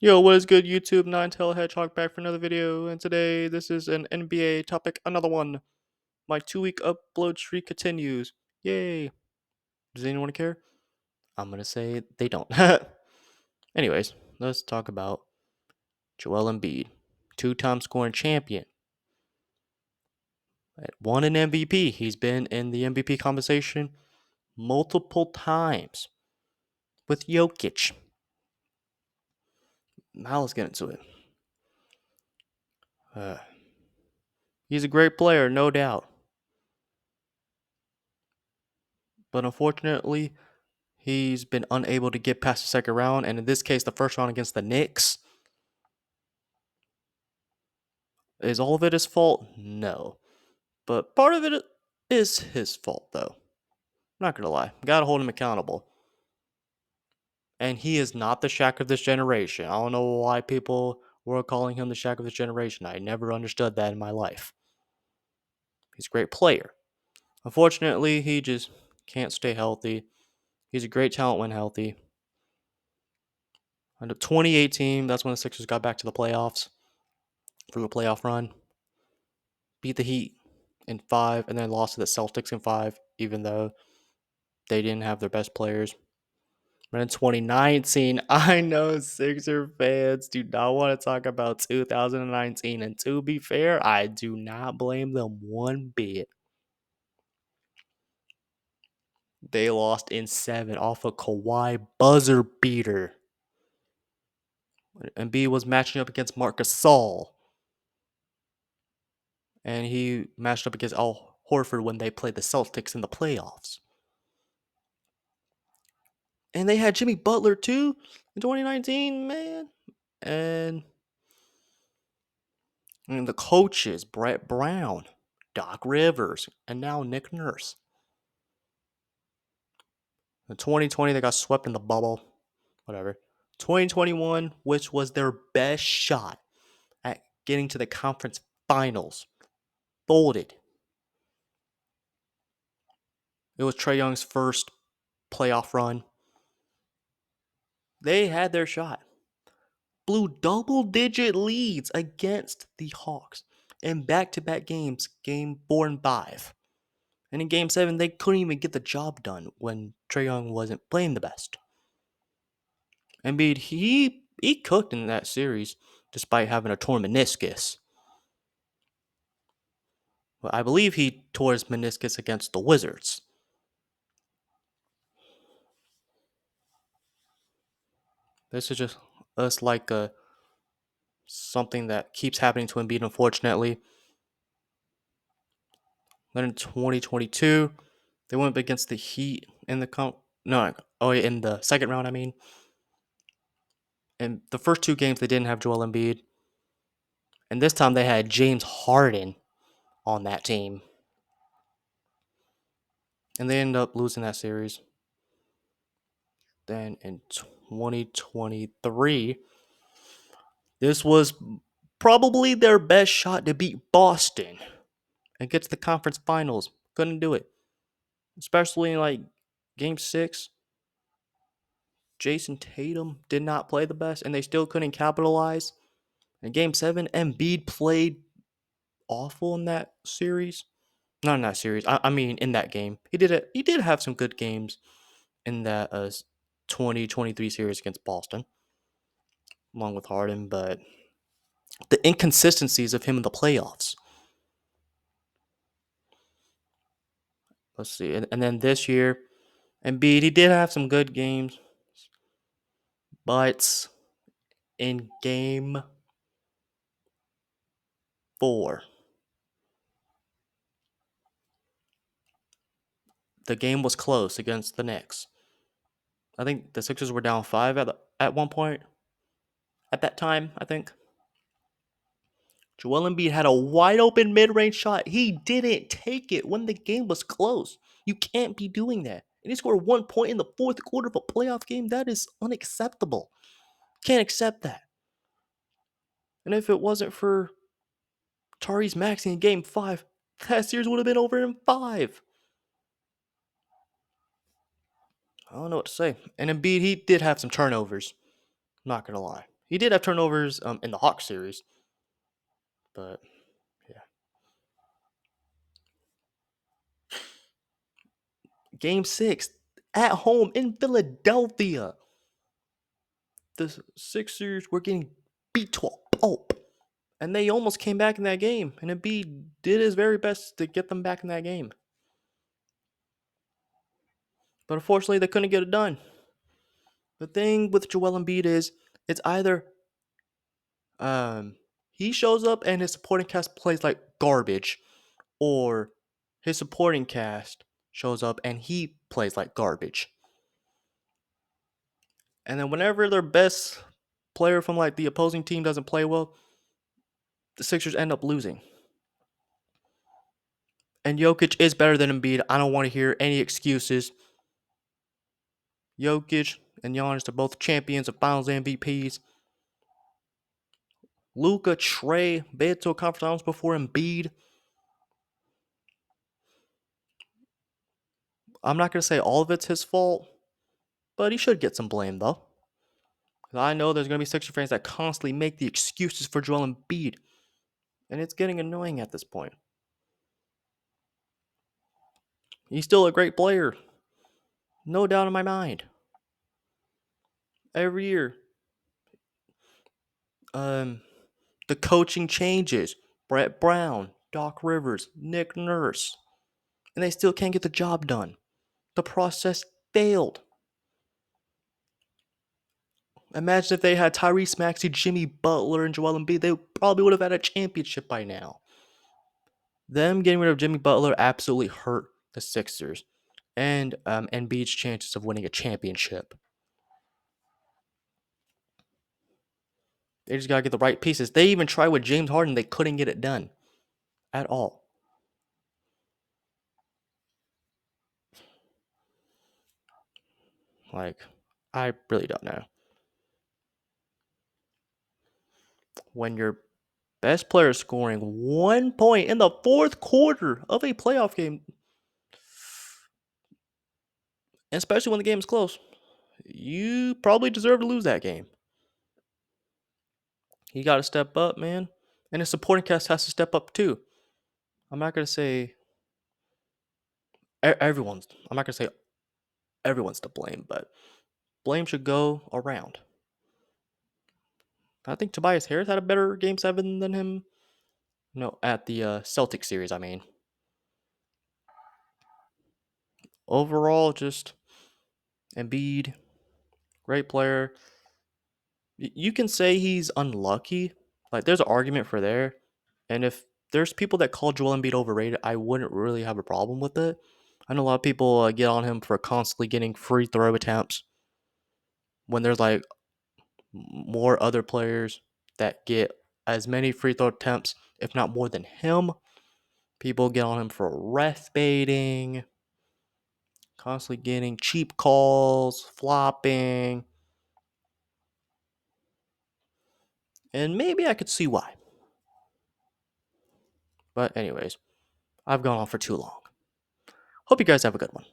Yo, what is good, YouTube? Nine-Tail Hedgehog back for another video, and today this is an NBA topic, another one. My 2-week upload streak continues. Yay! Does anyone care? I'm gonna say they don't. Anyways, let's talk about Joel Embiid, two-time scoring champion, won an MVP. He's been in the MVP conversation multiple times with Jokic. Now let's get into it. He's a great player, no doubt, but unfortunately, he's been unable to get past the second round, and in this case, the first round against the Knicks. Is all of it his fault? No. But part of it is his fault, though. I'm not gonna lie. Gotta hold him accountable. And he is not the Shaq of this generation. I don't know why people were calling him the Shaq of this generation. I never understood that in my life. He's a great player. Unfortunately, he just can't stay healthy. He's a great talent when healthy. And 2018, that's when the Sixers got back to the playoffs for the playoff run. Beat the Heat in 5 and then lost to the Celtics in 5, even though they didn't have their best players. But in 2019, I know Sixer fans do not want to talk about 2019. And to be fair, I do not blame them one bit. They lost in 7 off a Kawhi buzzer beater. Embiid was matching up against Marc Gasol. And he matched up against Al Horford when they played the Celtics in the playoffs. And they had Jimmy Butler too in 2019, man. And the coaches, Brett Brown, Doc Rivers, and now Nick Nurse. In 2020, they got swept in the bubble. Whatever. 2021, which was their best shot at getting to the conference finals, folded. It was Trae Young's first playoff run. They had their shot. Blew double-digit leads against the Hawks in back-to-back games, game 4 and 5. And in game 7, they couldn't even get the job done when Trae Young wasn't playing the best. Embiid, he cooked in that series despite having a torn meniscus. Well, I believe he tore his meniscus against the Wizards. This is just us like something that keeps happening to Embiid, unfortunately. Then in 2022, they went up against the Heat in the in the second round, I mean. In the first 2 games, they didn't have Joel Embiid. And this time they had James Harden on that team. And they ended up losing that series. Then in 2023, this was probably their best shot to beat Boston and get to the conference finals. Couldn't do it. Especially in like game 6. Jason Tatum did not play the best and they still couldn't capitalize. In game 7, Embiid played awful in that series. Not in that series. I mean in that game. He did have some good games in that 2023 series against Boston, along with Harden, but the inconsistencies of him in the playoffs. Let's see. And then this year, Embiid, he did have some good games, but in game 4, the game was close against the Knicks. I think the Sixers were down 5 at one point. At that time, I think. Joel Embiid had a wide open mid-range shot. He didn't take it when the game was close. You can't be doing that. And he scored 1 point in the fourth quarter of a playoff game. That is unacceptable. Can't accept that. And if it wasn't for Tyrese Maxey in game 5, that series would have been over in 5. I don't know what to say. And Embiid, he did have some turnovers. I'm not going to lie. He did have turnovers in the Hawks series, but yeah. Game 6 at home in Philadelphia. The Sixers were getting beat to a pulp. And they almost came back in that game. And Embiid did his very best to get them back in that game. But unfortunately, they couldn't get it done. The thing with Joel Embiid is it's either um, he shows up and his supporting cast plays like garbage, or his supporting cast shows up and he plays like garbage. And then whenever their best player from like the opposing team doesn't play well, the Sixers end up losing. And Jokic is better than Embiid. I don't want to hear any excuses. Jokic and Giannis are both champions of Finals MVPs. Luka, Trey, been to a conference finals before Embiid. I'm not going to say all of it's his fault, but he should get some blame though. I know there's going to be Sixer fans that constantly make the excuses for Joel Embiid, and it's getting annoying at this point. He's still a great player, no doubt in my mind. Every year, the coaching changes. Brett Brown, Doc Rivers, Nick Nurse, and they still can't get the job done. The process failed. Imagine if they had Tyrese Maxey, Jimmy Butler, and Joel Embiid. They probably would have had a championship by now. Them getting rid of Jimmy Butler absolutely hurt the Sixers and Embiid's chances of winning a championship. They just gotta get the right pieces. They even tried with James Harden. They couldn't get it done at all. Like, I really don't know. When your best player is scoring 1 point in the fourth quarter of a playoff game, especially when the game is close, you probably deserve to lose that game. He got to step up, man. And his supporting cast has to step up too. I'm not going to say everyone's, I'm not going to say everyone's to blame, but blame should go around. I think Tobias Harris had a better game 7 than him. No, at the Celtics series, I mean. Overall, just Embiid, great player. You can say he's unlucky. Like, there's an argument for there. And if there's people that call Joel Embiid overrated, I wouldn't really have a problem with it. I know a lot of people get on him for constantly getting free throw attempts when there's like more other players that get as many free throw attempts, if not more than him. People get on him for ref baiting, constantly getting cheap calls, flopping. And maybe I could see why. But anyways, I've gone on for too long. Hope you guys have a good one.